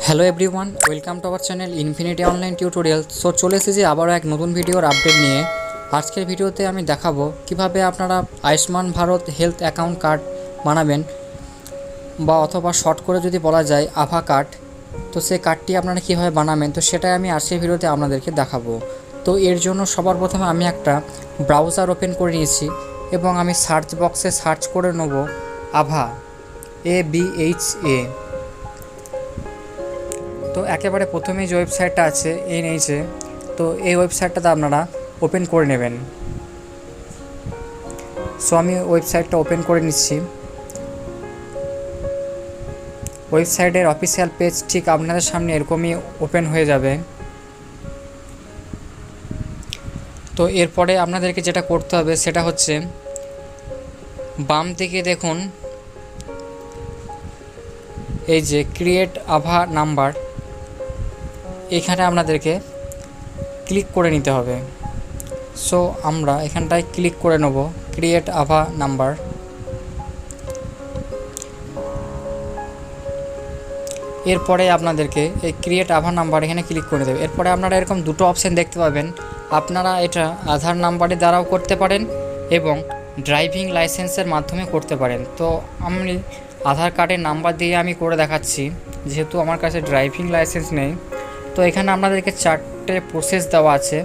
Hello everyone, welcome to our channel infinity online tutorial. So চলে এসেছি আবারও এক নতুন ভিডিওর আপডেট নিয়ে। আজকের ভিডিওতে আমি দেখাবো কিভাবে আপনারা Ayushman Bharat health account card বানাবেন, বা অথবা শর্ট করে যদি বলা যায় আভা কার্ড। তো সেই কার্ডটি আপনারা কীভাবে বানাবেন, তো সেটাই আমি আজকের ভিডিওতে আপনাদেরকে দেখাবো। তো এর জন্য সবার প্রথমে আমি একটা ব্রাউজার ওপেন করে নিয়েছি এবং আমি সার্চ বক্সে সার্চ করে নেব আভা, ABHA। তো একেবারে প্রথমেই যে ওয়েবসাইটটা আছে NHA, তো এই ওয়েবসাইটটাতে আপনারা ওপেন করে নেবেন। সো আমি ওয়েবসাইটটা ওপেন করে নিচ্ছি। ওয়েবসাইটের অফিসিয়াল পেজ ঠিক আপনাদের সামনে এরকমই ওপেন হয়ে যাবে। তো এরপরে আপনাদেরকে যেটা করতে হবে সেটা হচ্ছে বাম দিকে দেখুন এই যে ক্রিয়েট আভা নাম্বার, এখানে আপনাদেরকে ক্লিক করে নিতে হবে। সো আমরা এখানটায় ক্লিক করে নেব ক্রিয়েট আভা নাম্বার। এরপরে আপনাদেরকে এই ক্রিয়েট আভা নাম্বার এখানে ক্লিক করে দেবে। এরপরে আপনারা এরকম দুটো অপশান দেখতে পাবেন। আপনারা এটা আধার নাম্বারের দ্বারাও করতে পারেন এবং ড্রাইভিং লাইসেন্সের মাধ্যমে করতে পারেন। তো আমি আধার কার্ডের নাম্বার দিয়ে আমি করে দেখাচ্ছি, যেহেতু আমার কাছে ড্রাইভিং লাইসেন্স নেই। তো এখানে আপনাদেরকে 4টে প্রসেস দেওয়া আছে,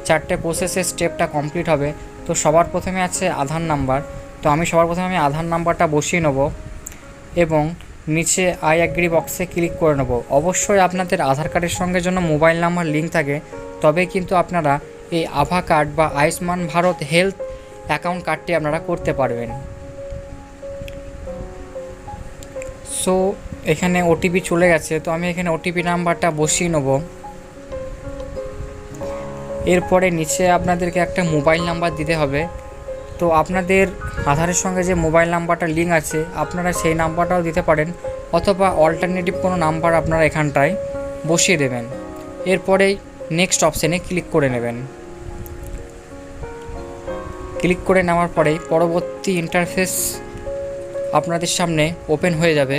4টে প্রসেসের স্টেপটা কমপ্লিট হবে। তো সবার প্রথমে আছে আধার নাম্বার। তো আমি সবার প্রথমে আধার নাম্বারটা বসিয়ে নেব এবং নিচে আই অ্যাগ্রি বক্সে ক্লিক করে নেব। অবশ্যই আপনাদের আধার কার্ডের সঙ্গে যেন মোবাইল নাম্বার লিঙ্ক থাকে, তবে কিন্তু আপনারা এই আভা কার্ড বা আয়ুষ্মান ভারত হেলথ অ্যাকাউন্ট কার্ডটি আপনারা করতে পারবেন। সো এখানে ওটিপি চলে গেছে, তো আমি এখানে ওটিপি নাম্বারটা বসিয়ে নেব। এরপরে নিচে আপনাদেরকে একটা মোবাইল নাম্বার দিতে হবে। তো আপনাদের আধারের সঙ্গে যে মোবাইল নাম্বারটা লিঙ্ক আছে আপনারা সেই নাম্বারটাও দিতে পারেন, অথবা অল্টারনেটিভ কোনো নাম্বার আপনারা এখানটায় বসিয়ে দেবেন। এরপরেই নেক্সট অপশানে ক্লিক করে নেবেন। ক্লিক করে নেওয়ার পরেই পরবর্তী ইন্টারফেস আপনাদের সামনে ওপেন হয়ে যাবে।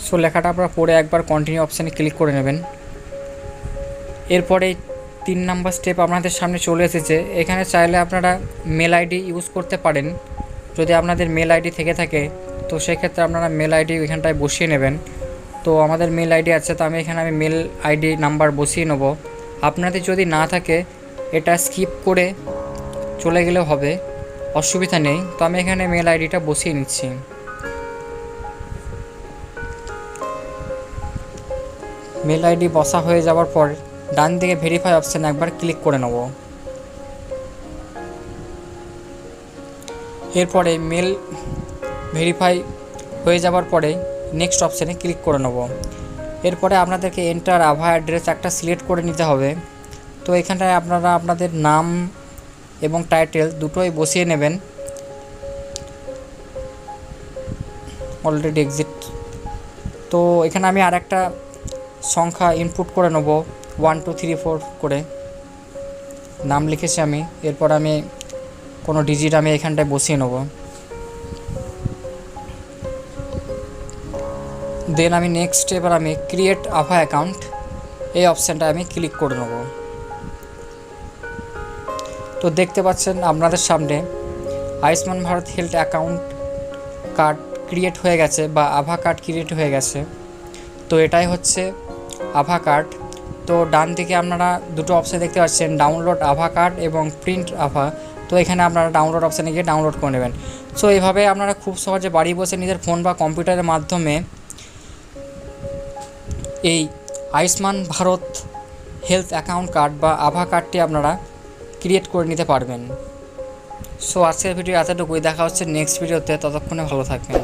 সো লেখাটা আপনারা পড়ে একবার কন্টিনিউ অপশানে ক্লিক করে নেবেন। এরপরে 3 নাম্বার স্টেপ আপনাদের সামনে চলে এসেছে। এখানে চাইলে আপনারা মেল আইডি ইউজ করতে পারেন, যদি আপনাদের মেল আইডি থেকে থাকে তো সেক্ষেত্রে আপনারা মেল আইডি এখানটায় বসিয়ে নেবেন। তো আমাদের মেল আইডি আছে, তো আমি এখানে মেল আইডি নাম্বার বসিয়ে নেব। আপনাদের যদি না থাকে এটা স্কিপ করে চলে গেলেও হবে, অসুবিধা নেই। তো আমি এখানে মেল আইডিটা বসিয়ে নিচ্ছি। মেল আইডি বসা হয়ে যাওয়ার পর ডান দিকে ভেরিফাই অপশানে একবার ক্লিক করে নেব। এরপরে মেল ভেরিফাই হয়ে যাওয়ার পরে নেক্সট অপশানে ক্লিক করে নেব। এরপরে আপনাদেরকে এন্টার আভা অ্যাড্রেস একটা সিলেক্ট করে নিতে হবে। তো এখানটায় আপনারা আপনাদের নাম এবং টাইটেল দুটোই বসিয়ে নেবেন। Already exit. তো এখানে আমি আর একটা সংখ্যা ইনপুট করে নেব, 1 2 3 4 করে নাম লিখেছি আমি। এরপর আমি কোনো ডিজিট আমি এখানটায় বসিয়ে নেব। দেন আমি নেক্সট এবার আমি ক্রিয়েট আভা অ্যাকাউন্ট এই অপশানটা আমি ক্লিক করে নেব। তো দেখতে পাচ্ছেন আপনাদের সামনে Ayushman Bharat health account card create হয়ে গেছে, বা আভা কার্ড ক্রিয়েট হয়ে গেছে। তো এটাই হচ্ছে আভা কার্ড। তো ডান দিকে আপনারা দুটো অপশান দেখতে পাচ্ছেন, ডাউনলোড আভা কার্ড এবং প্রিন্ট আভা। তো এখানে আপনারা ডাউনলোড অপশানে গিয়ে ডাউনলোড করে নেবেন। সো এইভাবে আপনারা খুব সহজে বাড়ি বসে নিজের ফোন বা কম্পিউটারের মাধ্যমে এই Ayushman Bharat health account card বা আভা কার্ডটি আপনারা ক্রিয়েট করে নিতে পারবেন। সো আজকের ভিডিও এতটুকুই, দেখা হচ্ছে নেক্সট ভিডিওতে। ততক্ষণে ভালো থাকবেন।